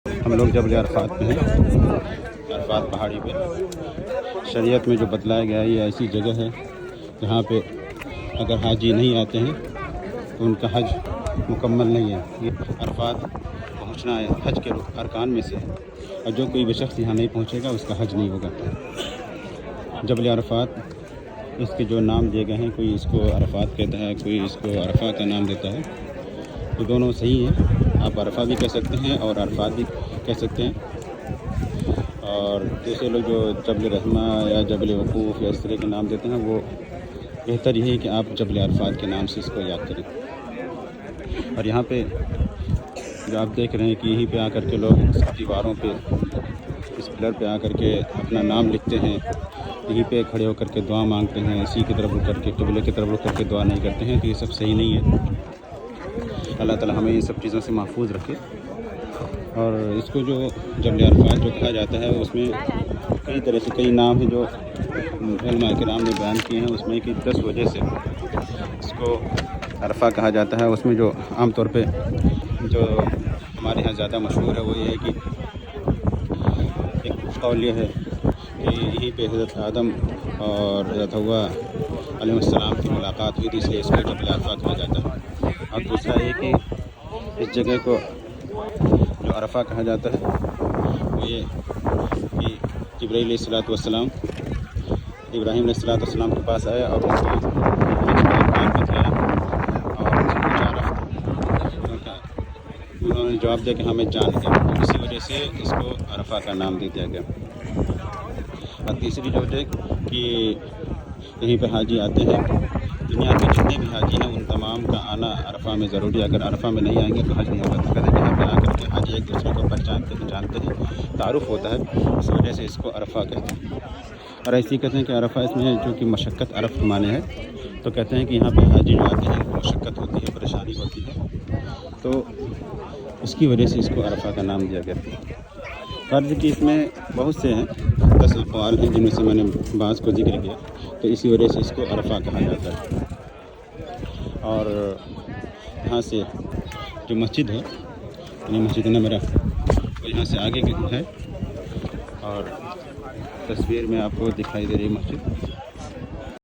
ہم لوگ جبل عرفات پہ ہیں، عرفات پہاڑی پہ۔ شریعت میں جو بتلایا گیا ہے یہ ایسی جگہ ہے جہاں پہ اگر حاجی نہیں آتے ہیں تو ان کا حج مکمل نہیں ہے۔ یہ عرفات پہنچنا ہے حج کے ارکان میں سے، اور جو کوئی بھی شخص یہاں نہیں پہنچے گا اس کا حج نہیں ہوگا۔ جبل عرفات اس کے جو نام دیے گئے ہیں، کوئی اس کو عرفات کہتا ہے، کوئی اس کو عرفہ کا نام دیتا ہے، تو دونوں صحیح ہیں۔ آپ عرفہ بھی کہہ سکتے ہیں اور عرفات بھی کہہ سکتے ہیں۔ اور دوسرے لوگ جو جبل رحمہ یا جبل وقوف یا اس طرح کے نام دیتے ہیں، وہ بہتر یہی ہے کہ آپ جبل عرفات کے نام سے اس کو یاد کریں۔ اور یہاں پہ جو آپ دیکھ رہے ہیں کہ یہیں پہ آ کر کے لوگ اس دیواروں پہ، اس پلر پہ آ کر کے اپنا نام لکھتے ہیں، یہیں پہ کھڑے ہو کر کے دعا مانگتے ہیں، اسی کی طرف رک کر کے، قبلے کی طرف رک کر کے دعا نہیں کرتے ہیں، تو یہ سب صحیح نہیں ہے۔ اللہ تعالیٰ ہمیں ان سب چیزوں سے محفوظ رکھے۔ اور اس کو جو جبل عرفات جو کہا جاتا ہے، اس میں کئی طرح سے کئی نام ہیں جو علماء کرام نے بیان کیے ہیں، اس میں کہ 10 وجہ سے اس کو عرفہ کہا جاتا ہے۔ اس میں جو عام طور پہ جو ہمارے یہاں زیادہ مشہور ہے وہ یہ ہے کہ ایک قول یہ ہے کہ یہیں پہ حضرت آدم اور حضرت حوا علیہ السلام کی ملاقات ہوئی تھی، اس لیے اس کو جبل عرفات کہا جاتا ہے۔ اور دوسرا یہ کہ اس جگہ کو جو عرفہ کہا جاتا ہے وہ یہ کہ جبرائیل علیہ الصلوۃ والسلام ابراہیم علیہ الصلوۃ والسلام کے پاس آیا اور ان کو بتلایا اور ان سے پوچھا عرفہ، انہوں نے جواب دیا کہ ہمیں جان ہے، اسی وجہ سے اس کو عرفہ کا نام دے دیا گیا۔ اور تیسری جو ہے کہ یہیں پہ حاجی آتے ہیں، دنیا کے جتنے بھی حاجی ہیں ان تمام کا آنا عرفہ میں ضروری ہے۔ اگر عرفہ میں نہیں آئیں گے تو حج نہیں ہوگا۔ تو کہتے ہیں یہاں پہ آ کر کے حاجی ایک دوسرے کو پہچانتے ہیں، جانتے ہیں، تعارف ہوتا ہے، اس وجہ سے اس کو عرفہ کہتے ہیں۔ اور ایسے ہی کہتے ہیں کہ عرفہ اس میں جو کہ مشقت عرف کے معنی ہے، تو کہتے ہیں کہ یہاں پہ حاجی جو آتے ہیں ان کو مشقت ہوتی ہے، پریشانی ہوتی ہے، تو اس کی وجہ سے اس کو عرفہ کا نام دیا گیا۔ فرض کہ اس میں بہت سے ہیں، 10 اقوال ہیں جن میں سے میں نے بعض کو ذکر کیا، تو اسی وجہ سے اس کو عرفہ کہا جاتا ہے۔ اور یہاں سے جو مسجد ہے، یعنی مسجد نمرہ، وہ یہاں سے آگے ہے، اور تصویر میں آپ کو دکھائی دے رہی ہے مسجد۔